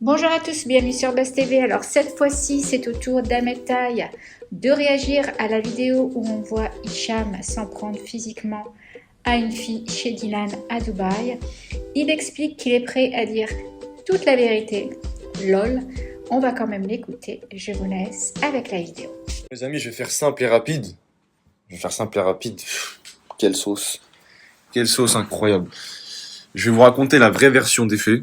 Bonjour à tous, bienvenue sur Buzz TV. Alors cette fois-ci, c'est au tour d'Ahmed Taï de réagir à la vidéo où on voit Hicham s'en prendre physiquement à une fille chez Dylan à Dubaï. Il explique qu'il est prêt à dire toute la vérité. Lol, on va quand même l'écouter. Je vous laisse avec la vidéo. Les amis, je vais faire simple et rapide. Quelle sauce. Quelle sauce incroyable. Je vais vous raconter la vraie version des faits.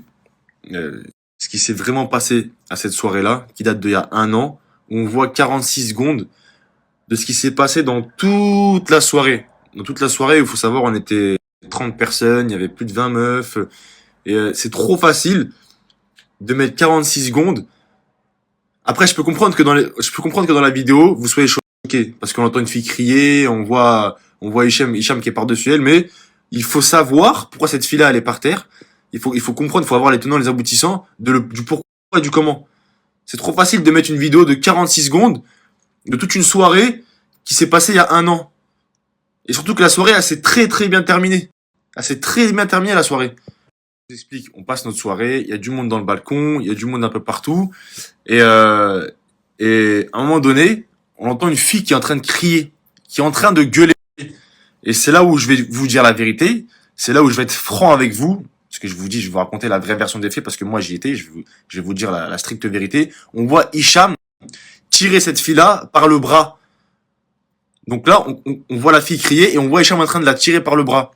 Ce qui s'est vraiment passé à cette soirée-là, qui date d'il y a un an, où on voit 46 secondes de ce qui s'est passé dans toute la soirée. Dans toute la soirée, il faut savoir, on était 30 personnes, il y avait plus de 20 meufs. Et c'est trop facile de mettre 46 secondes. Après, je peux comprendre que dans la vidéo, vous soyez choqués. Parce qu'on entend une fille crier, on voit Hicham qui est par-dessus elle, mais il faut savoir pourquoi cette fille-là, elle est par terre. Il faut comprendre, il faut avoir les tenants, les aboutissants du pourquoi et du comment. C'est trop facile de mettre une vidéo de 46 secondes de toute une soirée qui s'est passée il y a un an. Et surtout que la soirée, elle s'est très très bien terminée. Elle s'est très bien terminée la soirée. Je vous explique, on passe notre soirée, il y a du monde dans le balcon, il y a du monde un peu partout. Et à un moment donné, on entend une fille qui est en train de crier, qui est en train de gueuler. Et c'est là où je vais vous dire la vérité. C'est là où je vais être franc avec vous. Parce que je vous dis, je vais vous raconter la vraie version des faits parce que moi j'y étais. Je vais vous dire la stricte vérité. On voit Hicham tirer cette fille-là par le bras. Donc là, on voit la fille crier et on voit Hicham en train de la tirer par le bras.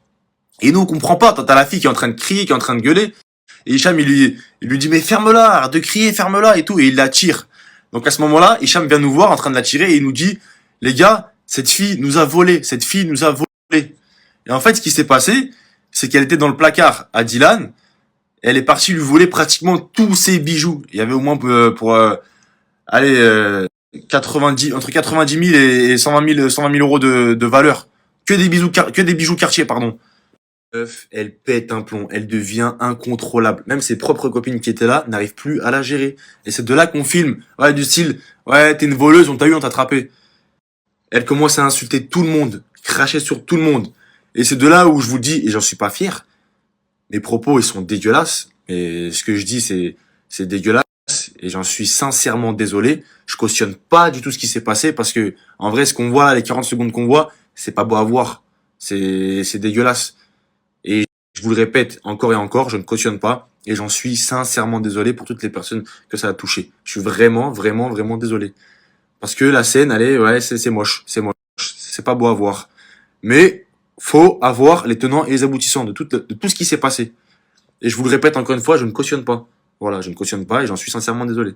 Et nous, on comprend pas. T'as la fille qui est en train de crier, qui est en train de gueuler. Et Hicham, il lui dit, mais ferme-la, arrête de crier, ferme-la et tout. Et il la tire. Donc à ce moment-là, Hicham vient nous voir en train de la tirer et il nous dit, les gars, cette fille nous a volé. Cette fille nous a volé. Et en fait, ce qui s'est passé, c'est qu'elle était dans le placard à Dylan. Et elle est partie lui voler pratiquement tous ses bijoux. Il y avait au moins aller 90, entre 90 000 et 120 000 euros de valeur. Que des bijoux Cartier, pardon. Meuf, elle pète un plomb, elle devient incontrôlable. Même ses propres copines qui étaient là n'arrivent plus à la gérer. Et c'est de là qu'on filme. Ouais, du style, ouais, t'es une voleuse, on t'a eu, on t'a attrapé. Elle commence à insulter tout le monde, cracher sur tout le monde. Et c'est de là où je vous dis, et j'en suis pas fier, mes propos, ils sont dégueulasses. Et ce que je dis, c'est dégueulasse. Et j'en suis sincèrement désolé. Je cautionne pas du tout ce qui s'est passé parce que, en vrai, ce qu'on voit là, les 40 secondes qu'on voit, c'est pas beau à voir. C'est dégueulasse. Et je vous le répète encore et encore, je ne cautionne pas. Et j'en suis sincèrement désolé pour toutes les personnes que ça a touché. Je suis vraiment, vraiment, vraiment désolé. Parce que la scène, elle est, ouais, c'est moche. C'est moche. C'est pas beau à voir. Mais, faut avoir les tenants et les aboutissants de tout ce qui s'est passé. Et je vous le répète encore une fois, je ne cautionne pas. Voilà, je ne cautionne pas et j'en suis sincèrement désolé.